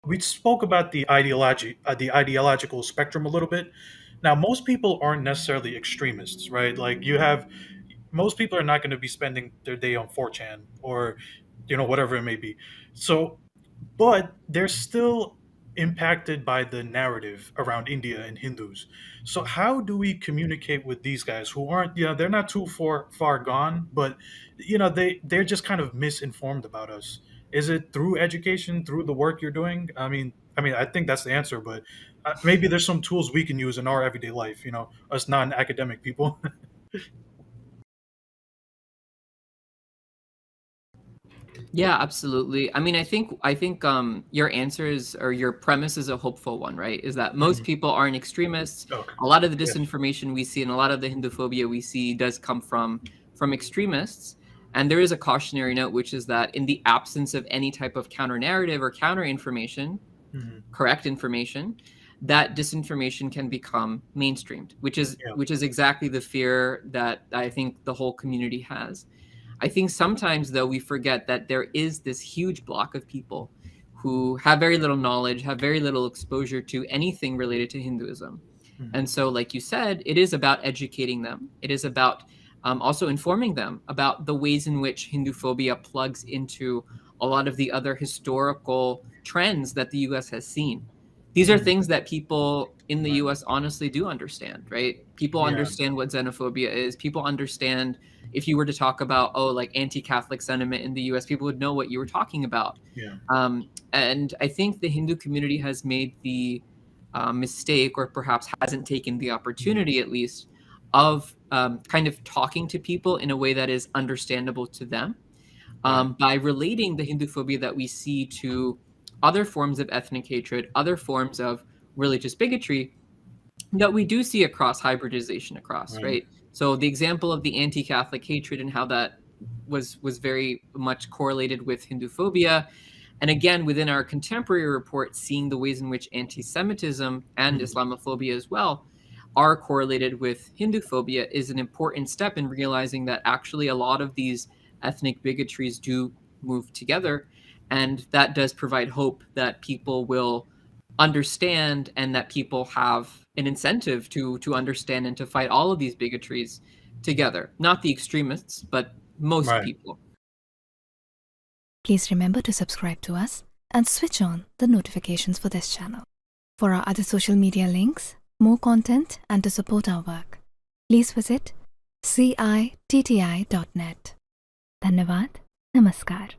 we spoke about the ideological spectrum a little bit. Now, most people aren't necessarily extremists, right? Like you have most people are not going to be spending their day on 4chan or whatever it may be. So but they're still impacted by the narrative around India and Hindus. So how do we communicate with these guys who aren't, they're not too far gone, but they're just kind of misinformed about us. Is it through education, through the work you're doing? I think that's the answer, but maybe there's some tools we can use in our everyday life, us non-academic people. Yeah, absolutely. I mean, I think your answer is or your premise is a hopeful one, right? Is that most Mhm. people aren't extremists. Okay. A lot of the Yes. disinformation we see and a lot of the Hinduphobia we see does come from extremists. And there is a cautionary note, which is that in the absence of any type of counter narrative or counter information, Hmm. correct information, that disinformation can become mainstreamed, which is Yeah. which is exactly the fear that I think the whole community has. I think sometimes, though, we forget that there is this huge block of people who have very little knowledge, have very little exposure to anything related to Hinduism. Hmm. And so, like you said, it is about educating them. It is about also informing them about the ways in which Hinduphobia plugs into a lot of the other historical trends that the US has seen. These are Hmm. things that people in the Right. US honestly do understand, right? People Yeah. understand what xenophobia is. People understand if you were to talk about, oh, like anti-Catholic sentiment in the US, people would know what you were talking about. Yeah. And I think the Hindu community has made the mistake, or perhaps hasn't taken the Mhm. opportunity at least, of kind of talking to people in a way that is understandable to them, Right. by relating the Hindu phobia that we see to other forms of ethnic hatred, other forms of religious bigotry that we do see across hybridization across, Right. right? So the example of the anti-Catholic hatred and how that was very much correlated with Hindu phobia, and again within our contemporary report, seeing the ways in which anti-Semitism and Mhm. Islamophobia as well are correlated with Hindu phobia is an important step in realizing that actually a lot of these ethnic bigotries do move together, and that does provide hope that people will understand and that people have an incentive to understand and to fight all of these bigotries together. Not the extremists, but most Right. people. Please remember to subscribe to us and switch on the notifications for this channel. For our other social media links, more content, and to support our work, please visit citti.net. Dhanyavad. Namaskar.